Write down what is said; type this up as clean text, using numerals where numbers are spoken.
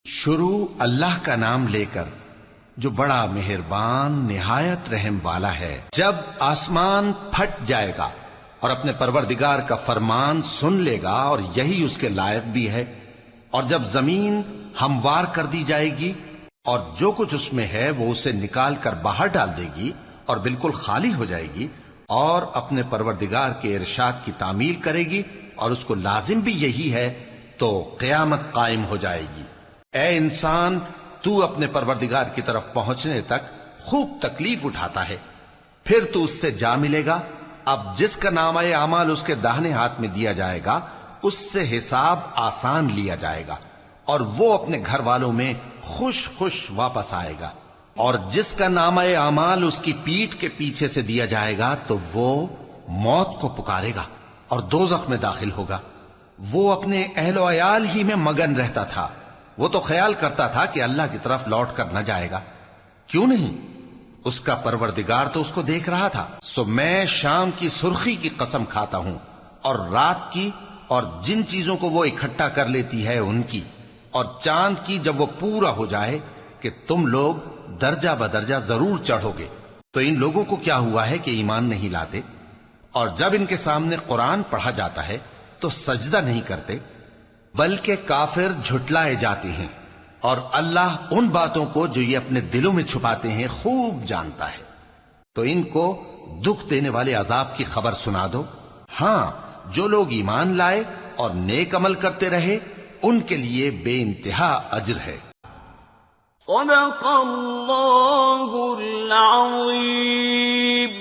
شروع اللہ کا نام لے کر جو بڑا مہربان نہایت رحم والا ہے۔ جب آسمان پھٹ جائے گا اور اپنے پروردگار کا فرمان سن لے گا اور یہی اس کے لائق بھی ہے، اور جب زمین ہموار کر دی جائے گی اور جو کچھ اس میں ہے وہ اسے نکال کر باہر ڈال دے گی اور بالکل خالی ہو جائے گی اور اپنے پروردگار کے ارشاد کی تعمیل کرے گی اور اس کو لازم بھی یہی ہے، تو قیامت قائم ہو جائے گی۔ اے انسان، تو اپنے پروردگار کی طرف پہنچنے تک خوب تکلیف اٹھاتا ہے، پھر تو اس سے جا ملے گا۔ اب جس کا نامہ اعمال اس کے داہنے ہاتھ میں دیا جائے گا اس سے حساب آسان لیا جائے گا اور وہ اپنے گھر والوں میں خوش خوش واپس آئے گا، اور جس کا نامہ اعمال اس کی پیٹھ کے پیچھے سے دیا جائے گا تو وہ موت کو پکارے گا اور دوزخ میں داخل ہوگا۔ وہ اپنے اہل و عیال ہی میں مگن رہتا تھا، وہ تو خیال کرتا تھا کہ اللہ کی طرف لوٹ کر نہ جائے گا، کیوں نہیں؟ اس کا پروردگار تو اس کو دیکھ رہا تھا۔ سو میں شام کی سرخی کی قسم کھاتا ہوں اور رات کی اور جن چیزوں کو وہ اکٹھا کر لیتی ہے ان کی، اور چاند کی جب وہ پورا ہو جائے، کہ تم لوگ درجہ بدرجہ ضرور چڑھو گے۔ تو ان لوگوں کو کیا ہوا ہے کہ ایمان نہیں لاتے، اور جب ان کے سامنے قرآن پڑھا جاتا ہے تو سجدہ نہیں کرتے، بلکہ کافر جھٹلائے جاتے ہیں، اور اللہ ان باتوں کو جو یہ اپنے دلوں میں چھپاتے ہیں خوب جانتا ہے۔ تو ان کو دکھ دینے والے عذاب کی خبر سنا دو۔ ہاں، جو لوگ ایمان لائے اور نیک عمل کرتے رہے ان کے لیے بے انتہا اجر ہے۔ صدق اللہ العظیم۔